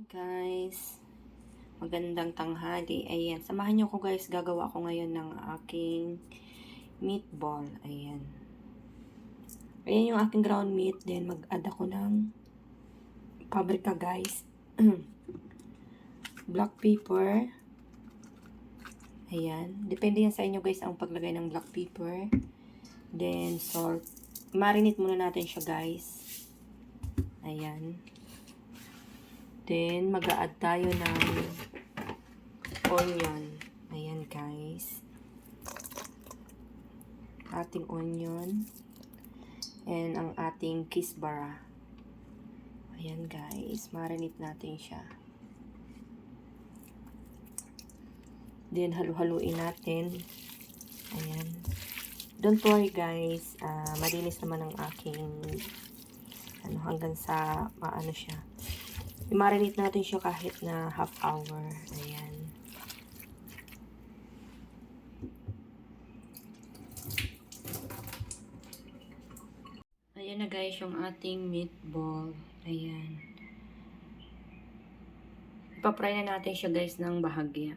Guys, magandang tanghali. Ayan, samahan niyo ko guys, gagawa ko ngayon ng aking meatball. Ayan. Ayan yung aking ground meat. Then mag-add ako ng paprika guys. Black pepper. Ayan. Depende yan sa inyo guys ang paglagay ng black pepper. Then salt. Marinate muna natin siya guys. Ayan. Then, mag-a-add tayo ng onion. Ayan, guys. Ating onion. And ang ating kisbara. Ayan, guys. Marinate natin siya. Then, halu-haluin natin. Ayan. Don't worry, guys. Malinis naman ang aking hanggang sa maano siya. I-marinate natin siya kahit na half hour. Ayan. Ayan na guys yung ating meatball. Ayan. Ipapry na natin siya guys ng bahagya.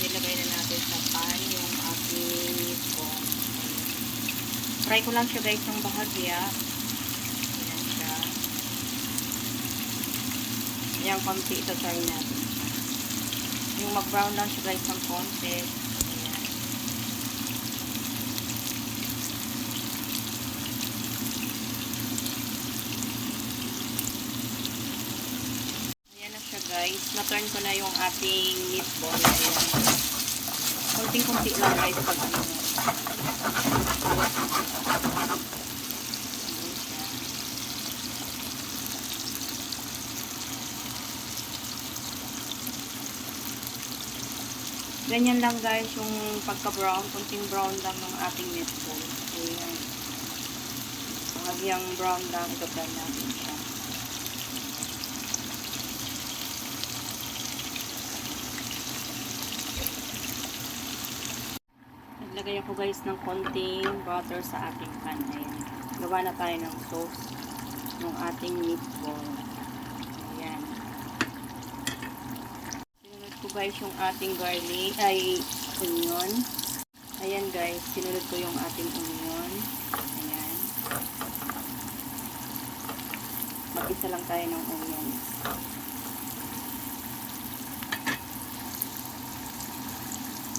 Nilagay na natin sa pan yung ating meatball. Fry ko lang siya guys ng bahagya. Ayan siya. Ayan, konti ito try natin. Yung mag-brown lang siya guys ng konti. Ayan. Ayan na siya guys. Na-turn ko na yung ating meatball. Ayan. Konting-konti lang guys pag ano. Ganyan lang guys yung pagka-brown. Konting brown lang ng ating meatball. Ayan. Hagyang brown lang. Ito fry natin siya. Naglagay ako guys ng konting butter sa ating pan. Ayan. Gawa na tayo ng sauce ng ating meatball. Ayan. Sinunod ko guys yung ating garlic, ay onion. Ayan guys, sinunod ko yung ating onion. Ayan. Mag-isa lang tayo ng onion.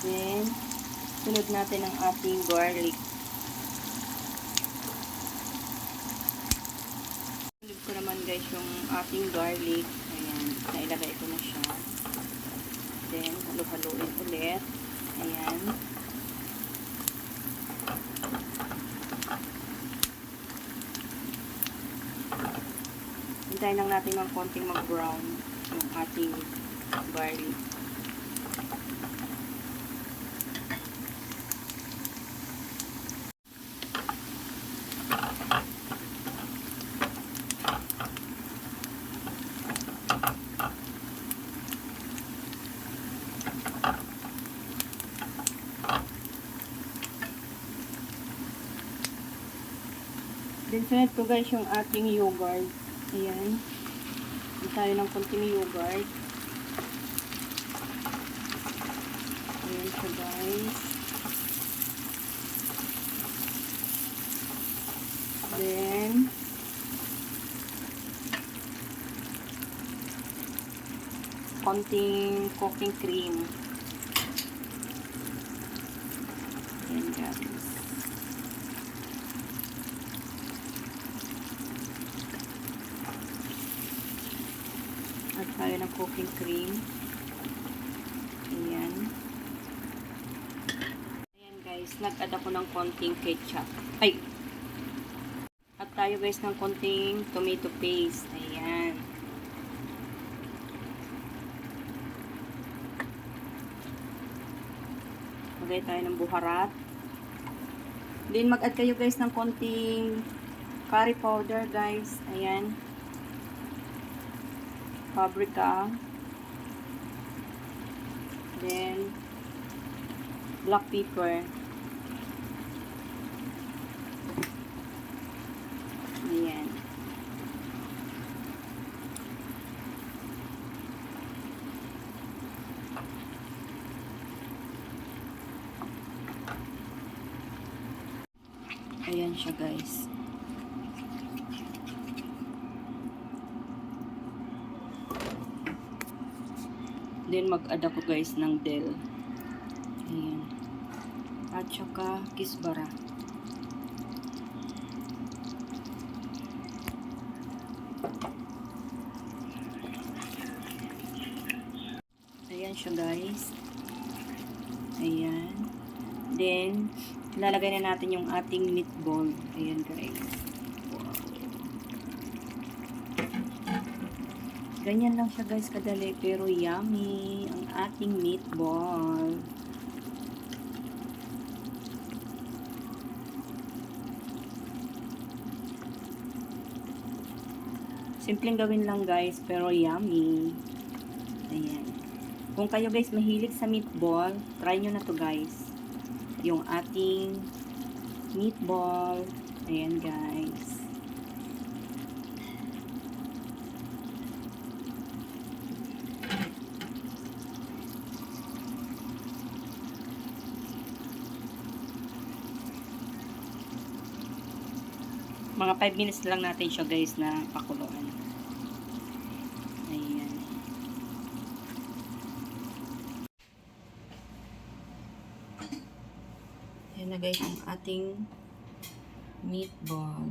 Then, sunod natin ang ating garlic. Sunod ko naman guys yung ating garlic. Ayan, nailagay ko na siya. Then, halu-haluin ulit. Ayan. Hintayin lang natin ng konting mag-brown yung ating garlic. Then, sunod ko guys yung ating yogurt. Ayan. Hindi tayo ng konting yogurt. Ayan siya guys. Then, konting cooking cream. Ayan guys. At tayo ng cooking cream. Ayan. Ayan guys, nag-add ako ng konting ketchup. Ay! At tayo guys ng konting tomato paste. Ayan. Lagay tayo ng buharat. Then mag-add kayo guys ng konting curry powder guys. Ayan. Paprika. black pepper. Ayan. Ayan siya guys. Then mag-add ako guys ng dill. Ayan. At saka kisbara. Ayan siya guys. Ayan. Then, ilalagay na natin yung ating meatball. Ayan guys. Wow. Ganyan lang siya guys kadali. Pero yummy. Ang ating meatball. Simpleng gawin lang guys. Pero yummy. Ayan. Kung kayo guys mahilig sa meatball, try nyo na to guys. Yung ating meatball. Ayan guys. Mga 5 minutes na lang natin siya guys na pakuluan. Ayan. Ayan na guys ang ating meatball.